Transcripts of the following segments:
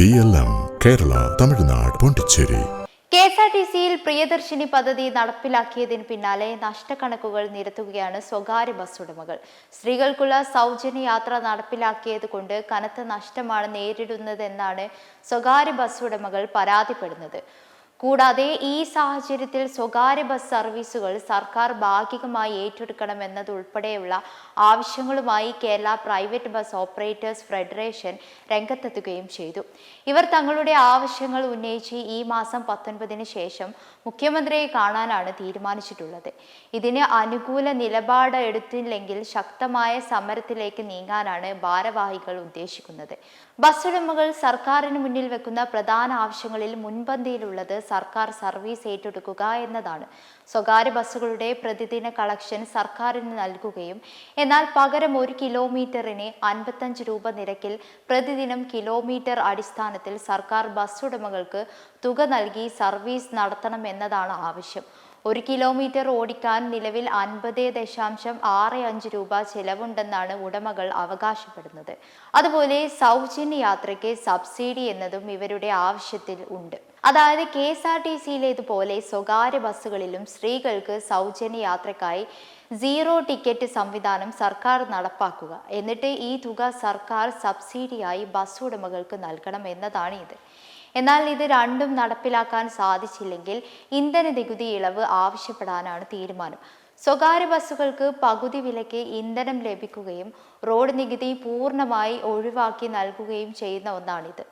BLM Kerala, Tamil Nadu, Pondicherry. KSRTCയിൽ Priyadarshini പദ്ധതി നടപ്പിലാക്കിയതിന് പിന്നാലെ നഷ്ടക്കണക്കുകൾ നിരത്തുകയാണ് സ്വകാര്യ ബസ് ഉടമകൾ. സ്ത്രീകൾക്കുള്ള സൗജന്യ യാത്ര നടപ്പിലാക്കിയത് കൊണ്ട് കനത്ത നഷ്ടമാണ് നേരിടുന്നതെന്നാണ് സ്വകാര്യ ബസ് ഉടമകൾ പരാതിപ്പെടുന്നത്. കൂടാതെ ഈ സാഹചര്യത്തിൽ സ്വകാര്യ ബസ് സർവീസുകൾ സർക്കാർ ഭാഗികമായി ഏറ്റെടുക്കണമെന്നതുൾപ്പെടെയുള്ള ആവശ്യങ്ങളുമായി Kerala private bus operators federation രംഗത്തെത്തുകയും ചെയ്തു. ഇവർ തങ്ങളുടെ ആവശ്യങ്ങൾ ഉന്നയിച്ച് ഈ മാസം 19-ന് ശേഷം മുഖ്യമന്ത്രിയെ കാണാനാണ് തീരുമാനിച്ചിട്ടുള്ളത്. ഇതിന് അനുകൂല നിലപാട് എടുത്തില്ലെങ്കിൽ ശക്തമായ സമരത്തിലേക്ക് നീങ്ങാനാണ് ഭാരവാഹികൾ ഉദ്ദേശിക്കുന്നത്. ബസ് ഉടമകൾ സർക്കാരിന് മുന്നിൽ വെക്കുന്ന പ്രധാന ആവശ്യങ്ങളിൽ മുൻപന്തിയിലുള്ളത് സർക്കാർ സർവീസ് ഏറ്റെടുക്കുക എന്നതാണ്. സ്വകാര്യ ബസ്സുകളുടെ പ്രതിദിന കളക്ഷൻ സർക്കാരിന് നൽകുകയും എന്നാൽ പകരം 1 കിലോമീറ്ററിന് 55 രൂപ നിരക്കിൽ പ്രതിദിനം കിലോമീറ്റർ അടിസ്ഥാനത്തിൽ സർക്കാർ ബസ് ഉടമകൾക്ക് തുക നൽകി സർവീസ് നടത്തണമെന്നതാണ് ആവശ്യം. 1 കിലോമീറ്റർ ഓടിക്കാൻ നിലവിൽ 50.65 രൂപ ചെലവുണ്ടെന്നാണ് ഉടമകൾ അവകാശപ്പെടുന്നത്. അതുപോലെ സൗജന്യ യാത്രയ്ക്ക് സബ്സിഡി എന്നതും ഇവരുടെ ആവശ്യത്തിൽ ഉണ്ട്. അതായത് KSRTCയിലേതുപോലെ സ്വകാര്യ ബസ്സുകളിലും സ്ത്രീകൾക്ക് സൗജന്യ യാത്രയ്ക്കായി 0 ടിക്കറ്റ് സംവിധാനം സർക്കാർ നടപ്പാക്കുക. എന്നിട്ട് ഈ തുക സർക്കാർ സബ്സിഡിയായി ബസ് ഉടമകൾക്ക് നൽകണം എന്നതാണ് ഇത്. എന്നാൽ ഇത് രണ്ടും നടപ്പിലാക്കാൻ സാധിച്ചില്ലെങ്കിൽ ഇന്ധന നികുതി ഇളവ് ആവശ്യപ്പെടാനാണ് തീരുമാനം. സ്വകാര്യ ബസ്സുകൾക്ക് പകുതി വിലയ്ക്ക് ഇന്ധനം ലഭിക്കുകയും റോഡ് നികുതി പൂർണ്ണമായി ഒഴിവാക്കി നൽകുകയും ചെയ്യുന്ന ഒന്നാണിത്.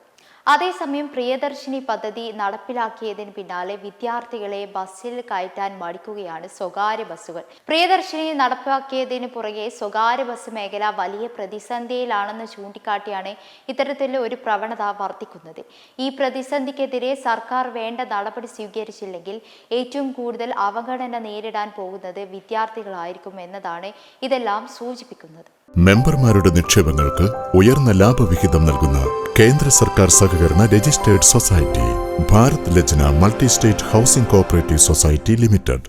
അതേസമയം പ്രിയദർശിനി പദ്ധതി നടപ്പിലാക്കിയതിന് പിന്നാലെ വിദ്യാർത്ഥികളെ ബസ്സിൽ കയറ്റാൻ മടിക്കുകയാണ് സ്വകാര്യ ബസ്സുകൾ. പ്രിയദർശിനി നടപ്പാക്കിയതിന് പുറകെ സ്വകാര്യ ബസ് മേഖല വലിയ പ്രതിസന്ധിയിലാണെന്ന് ചൂണ്ടിക്കാട്ടിയാണ് ഇത്തരത്തിലുള്ള ഒരു പ്രവണത വർദ്ധിക്കുന്നത്. ഈ പ്രതിസന്ധിക്കെതിരെ സർക്കാർ വേണ്ട നടപടി സ്വീകരിച്ചില്ലെങ്കിൽ ഏറ്റവും കൂടുതൽ അവഗണന നേരിടാൻ പോകുന്നത് വിദ്യാർത്ഥികളായിരിക്കും എന്നതാണ് ഇതെല്ലാം സൂചിപ്പിക്കുന്നത്. മെമ്പർമാരുടെ നിക്ഷേപങ്ങൾക്ക് ഉയർന്ന ലാഭവിഹിതം നൽകുന്ന കേന്ദ്ര സർക്കാർ സഹകരണ registered society Bharat Lajna multi state housing cooperative society limited.